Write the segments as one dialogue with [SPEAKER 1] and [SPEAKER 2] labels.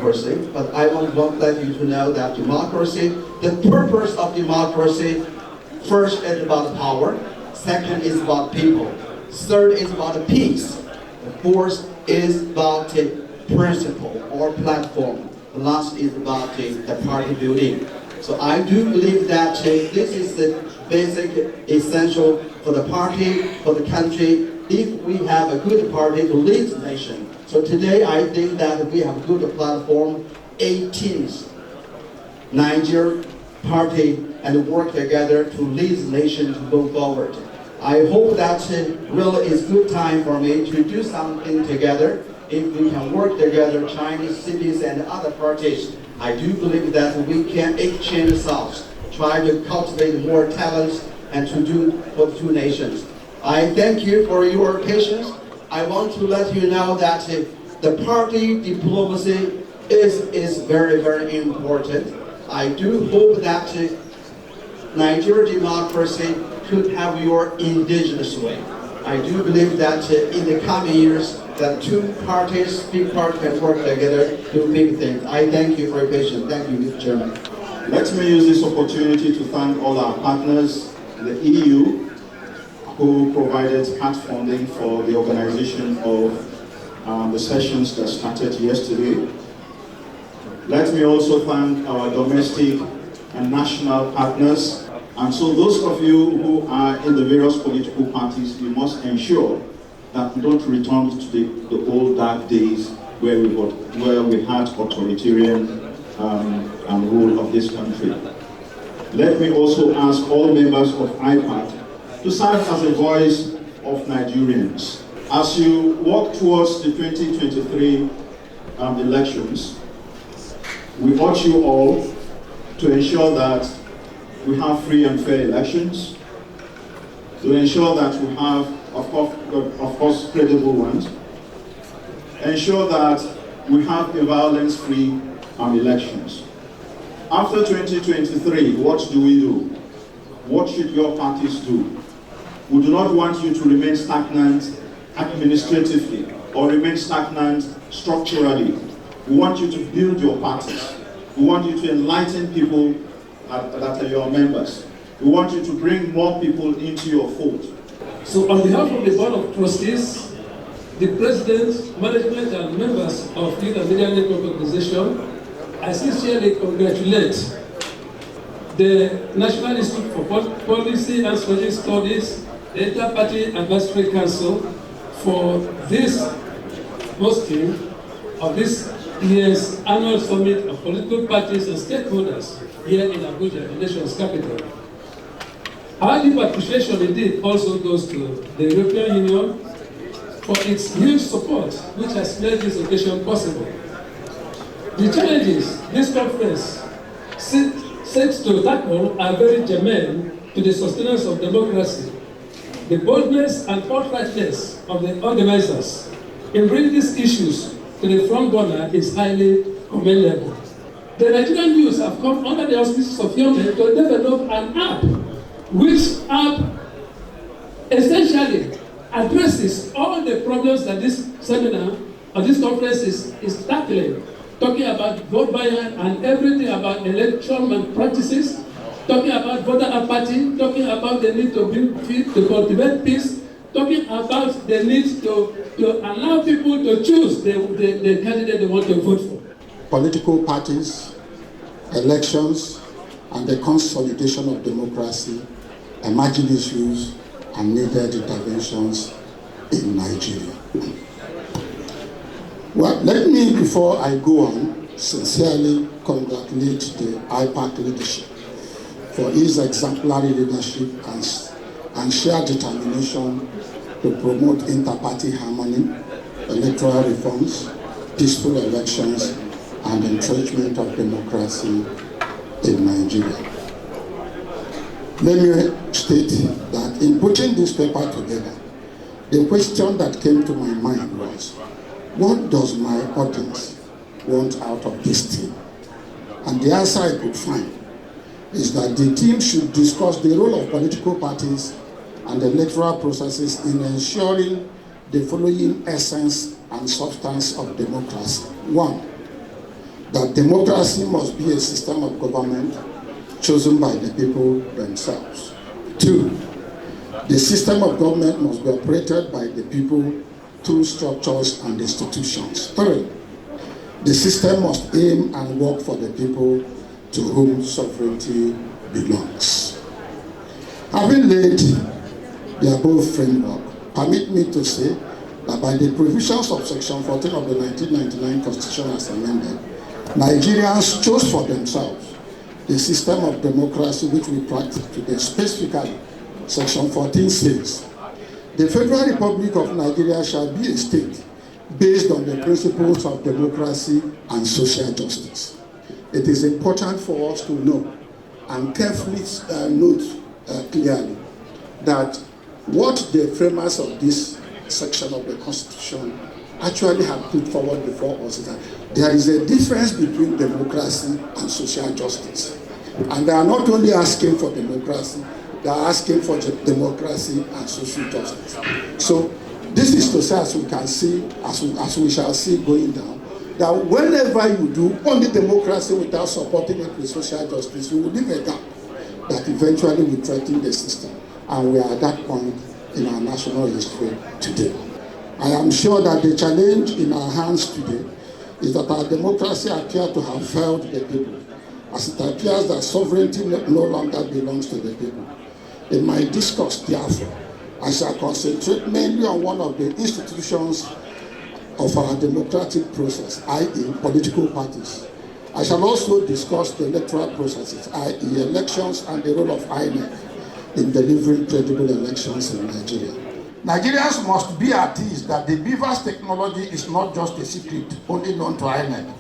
[SPEAKER 1] democracy, but I want to let you to know that democracy, the purpose of democracy, first is about power, second is about people, third is about peace, the fourth is about principle or platform, the last is about the party building. So I do believe that this is the basic essential for the party, for the country, if we have a good party to lead the nation. So today I think that we have a good platform, 18th Niger party, and work together to lead the nation to go forward. I hope that really is good time for me to do something together. If we can work together, Chinese cities and other parties, I do believe that we can exchange thoughts, try to cultivate more talents, and to do for the two nations. I thank you for your patience. I want to let you know that the party diplomacy is very, very important. I do hope that Nigeria democracy could have your indigenous way. I do believe that in the coming years, that two parties, big parties, can work together to do big things. I thank you for your patience. Thank you, Mr. Chairman.
[SPEAKER 2] Let me use this opportunity to thank all our partners in the EU who provided part funding for the organization of the sessions that started yesterday. Let me also thank our domestic and national partners. And so those of you who are in the various political parties, you must ensure that we don't return to the old dark days where we had authoritarian rule of this country. Let me also ask all members of IPAC to serve as a voice of Nigerians. As you walk towards the 2023 elections, we urge you all to ensure that we have free and fair elections, to ensure that we have, of course, credible ones, ensure that we have a violence-free elections. After 2023, what do we do? What should your parties do? We do not want you to remain stagnant administratively or remain stagnant structurally. We want you to build your parties. We want you to enlighten people that are your members. We want you to bring more people into your fold.
[SPEAKER 3] So on behalf of the Board of Trustees, the President, management and members of the Media Network Organization, I sincerely congratulate the National Institute for Policy and Strategic Studies, the Inter-Party Advisory Council, for this hosting of this year's annual summit of political parties and stakeholders here in Abuja, the nation's capital. Our deep appreciation indeed also goes to the European Union for its huge support, which has made this occasion possible. The challenges this conference seeks to tackle are very germane to the sustenance of democracy. The boldness and forthrightness of the organizers in bringing these issues to the front burner is highly commendable. The Nigerian youth have come under the auspices of Yome to develop an app, which app essentially addresses all the problems that this seminar or this conference is tackling, talking about vote buying and everything about electoral malpractices, talking about voter apathy, talking about the need to cultivate peace, talking about the need to allow people to choose the candidate they want to vote for.
[SPEAKER 4] Political parties, elections, and the consolidation of democracy, emerging issues, and needed interventions in Nigeria. Well, let me, before I go on, sincerely congratulate the IPAC leadership for its exemplary leadership and shared determination to promote inter-party harmony, electoral reforms, peaceful elections, and entrenchment of democracy in Nigeria. Let me state that in putting this paper together, the question that came to my mind was, what does my audience want out of this team? And the answer I could find is that the team should discuss the role of political parties and electoral processes in ensuring the following essence and substance of democracy. 1, that democracy must be a system of government chosen by the people themselves. 2, the system of government must be operated by the people through structures and institutions. 3, the system must aim and work for the people to whom sovereignty belongs. Having laid the above framework, permit me to say that by the provisions of Section 14 of the 1999 Constitution as amended, Nigerians chose for themselves the system of democracy which we practice today. Specifically, Section 14 says, the Federal Republic of Nigeria shall be a state based on the principles of democracy and social justice. It is important for us to know and carefully note clearly that what the framers of this section of the Constitution actually have put forward before us is that there is a difference between democracy and social justice. And they are not only asking for democracy, they are asking for democracy and social justice. So this is to say, as we can see, as we shall see going down, that whenever you do only democracy without supporting it with social justice, you will leave a gap that eventually will threaten the system. And we are at that point in our national history today. I am sure that the challenge in our hands today is that our democracy appears to have failed the people, as it appears that sovereignty no longer belongs to the people. In my discourse, therefore, I shall concentrate mainly on one of the institutions of our democratic process, i.e. political parties. I shall also discuss the electoral processes, i.e. elections, and the role of INEC in delivering credible elections in Nigeria. Nigerians must be at ease that the BVAS technology is not just a secret only known to INEC.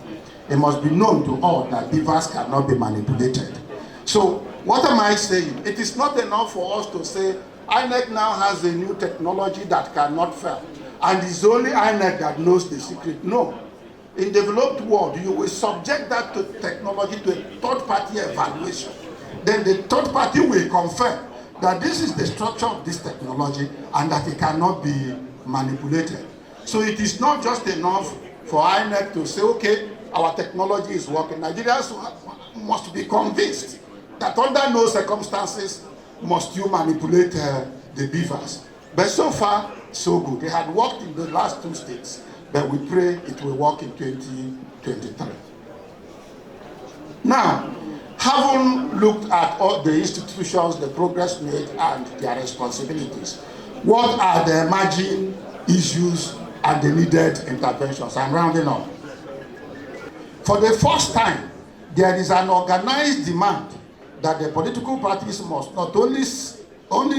[SPEAKER 4] It must be known to all that BVAS cannot be manipulated. So, what am I saying? It is not enough for us to say INEC now has a new technology that cannot fail, and it's only INEC that knows the secret. No. In developed world, you will subject that to technology to a third-party evaluation. Then the third party will confirm that this is the structure of this technology and that it cannot be manipulated. So it is not just enough for INEC to say, okay, our technology is working. Nigerians must be convinced that under no circumstances must you manipulate the BVAS. But so far, so good. They had worked in the last 2 states, but we pray it will work in 2023. Now, having looked at all the institutions, the progress made, and their responsibilities, what are the emerging issues and the needed interventions? I'm rounding up. For the first time, there is an organized demand that the political parties must not only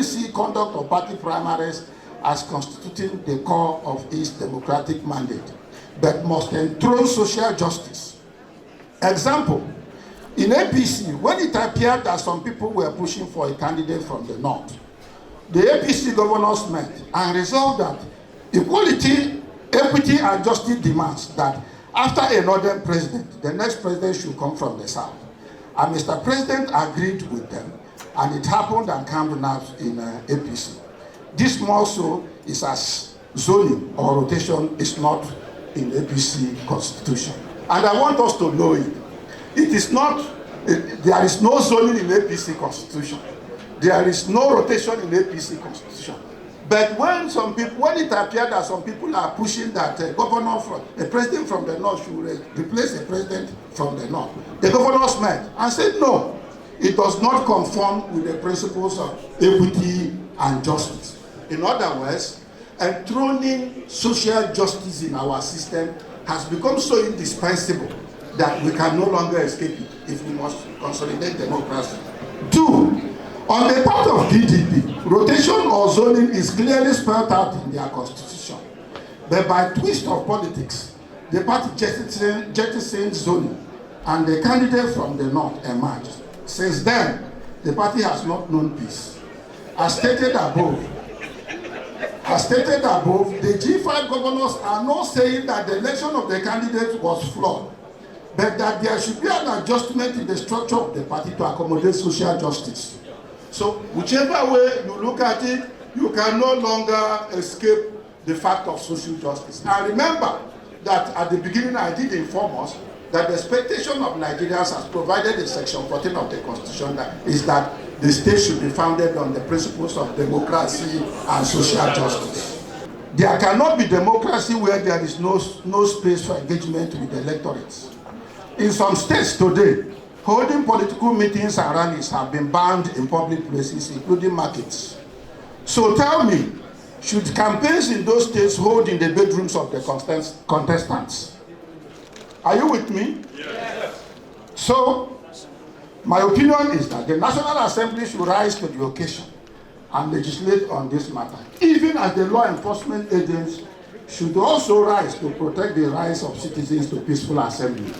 [SPEAKER 4] see conduct of party primaries as constituting the core of its democratic mandate, but must enthrone social justice. Example, in APC, when it appeared that some people were pushing for a candidate from the north, the APC governors met and resolved that equality, equity, and justice demands that after a northern president, the next president should come from the south. And Mr. President agreed with them, and it happened and calmed nerves in APC. This more so is as zoning or rotation is not in APC constitution. And I want us to know it. It is not, there is no zoning in APC constitution. There is no rotation in APC constitution. But when it appeared that some people are pushing that a president from the north should replace a president from the north, the governors met and said no, it does not conform with the principles of equity and justice. In other words, enthroning social justice in our system has become so indispensable that we can no longer escape it if we must consolidate democracy. 2, on the part of PDP, rotation or zoning is clearly spelled out in their constitution. But by twist of politics, the party jettisoned zoning and the candidate from the north emerged. Since then, the party has not known peace. As stated above, the G5 governors are not saying that the election of the candidate was flawed, but that there should be an adjustment in the structure of the party to accommodate social justice. So, whichever way you look at it, you can no longer escape the fact of social justice. And remember that at the beginning I did inform us that the expectation of Nigerians, as provided in Section 14 of the Constitution, is that the state should be founded on the principles of democracy and social justice. There cannot be democracy where there is no space for engagement with the electorate. In some states today, holding political meetings and rallies have been banned in public places, including markets. So tell me, should campaigns in those states hold in the bedrooms of the contestants? Are you with me? Yes. So, my opinion is that the National Assembly should rise to the occasion and legislate on this matter, even as the law enforcement agents should also rise to protect the rights of citizens to peaceful assembly.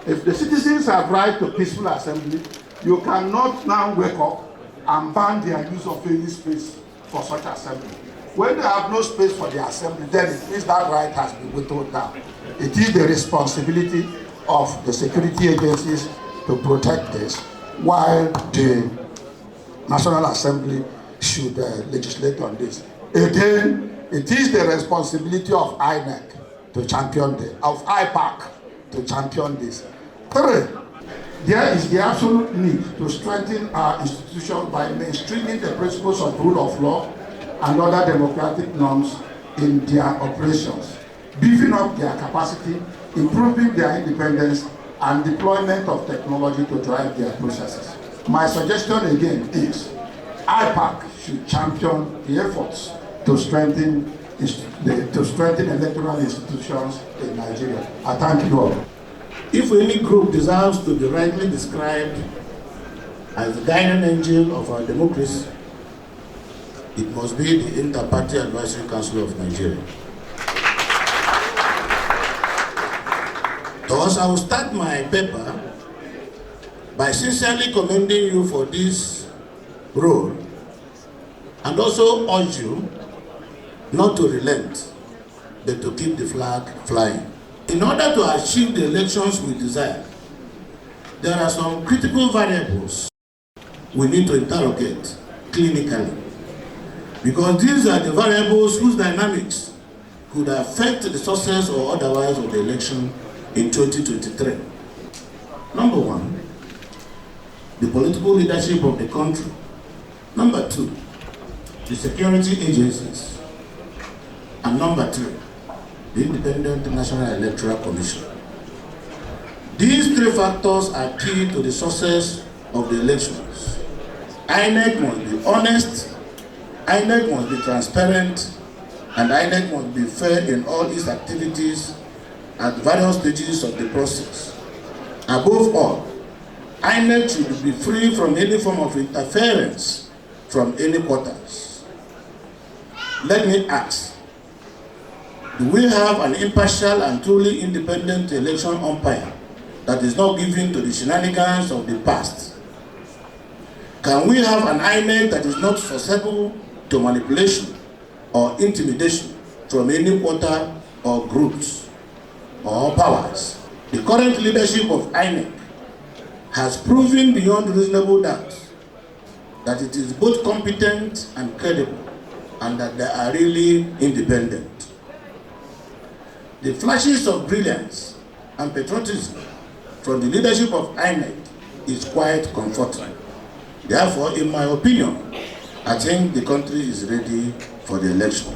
[SPEAKER 4] If the citizens have right to peaceful assembly, you cannot now wake up and ban their use of any space for such assembly. When they have no space for the assembly, then it means that right has been whittled down. It is the responsibility of the security agencies to protect this, while the National Assembly should legislate on this. Again, it is the responsibility of INEC to champion this, of IPAC to champion this. Three, there is the absolute need to strengthen our institution by mainstreaming the principles of rule of law and other democratic norms in their operations, beefing up their capacity, improving their independence, and deployment of technology to drive their processes. My suggestion again is IPAC should champion the efforts to strengthen electoral institutions in Nigeria. I thank you all.
[SPEAKER 5] If any group deserves to be rightly described as the guiding angel of our democracy, it must be the Inter-Party Advisory Council of Nigeria. Thus, I will start my paper by sincerely commending you for this role and also urge you not to relent, but to keep the flag flying. In order to achieve the elections we desire, there are some critical variables we need to interrogate clinically, because these are the variables whose dynamics could affect the success or otherwise of the election in 2023. Number one, the political leadership of the country. Number two, the security agencies. And number three, the Independent National Electoral Commission. These three factors are key to the success of the elections. INEC must be honest, INEC must be transparent, and INEC must be fair in all its activities at various stages of the process. Above all, INEC should be free from any form of interference from any quarters. Let me ask, do we have an impartial and truly independent election umpire that is not given to the shenanigans of the past? Can we have an INEC that is not susceptible to manipulation or intimidation from any quarter or groups or powers? The current leadership of INEC has proven beyond reasonable doubt that it is both competent and credible, and that they are really independent. The flashes of brilliance and patriotism from the leadership of INEC is quite comforting. Therefore, in my opinion, I think the country is ready for the election.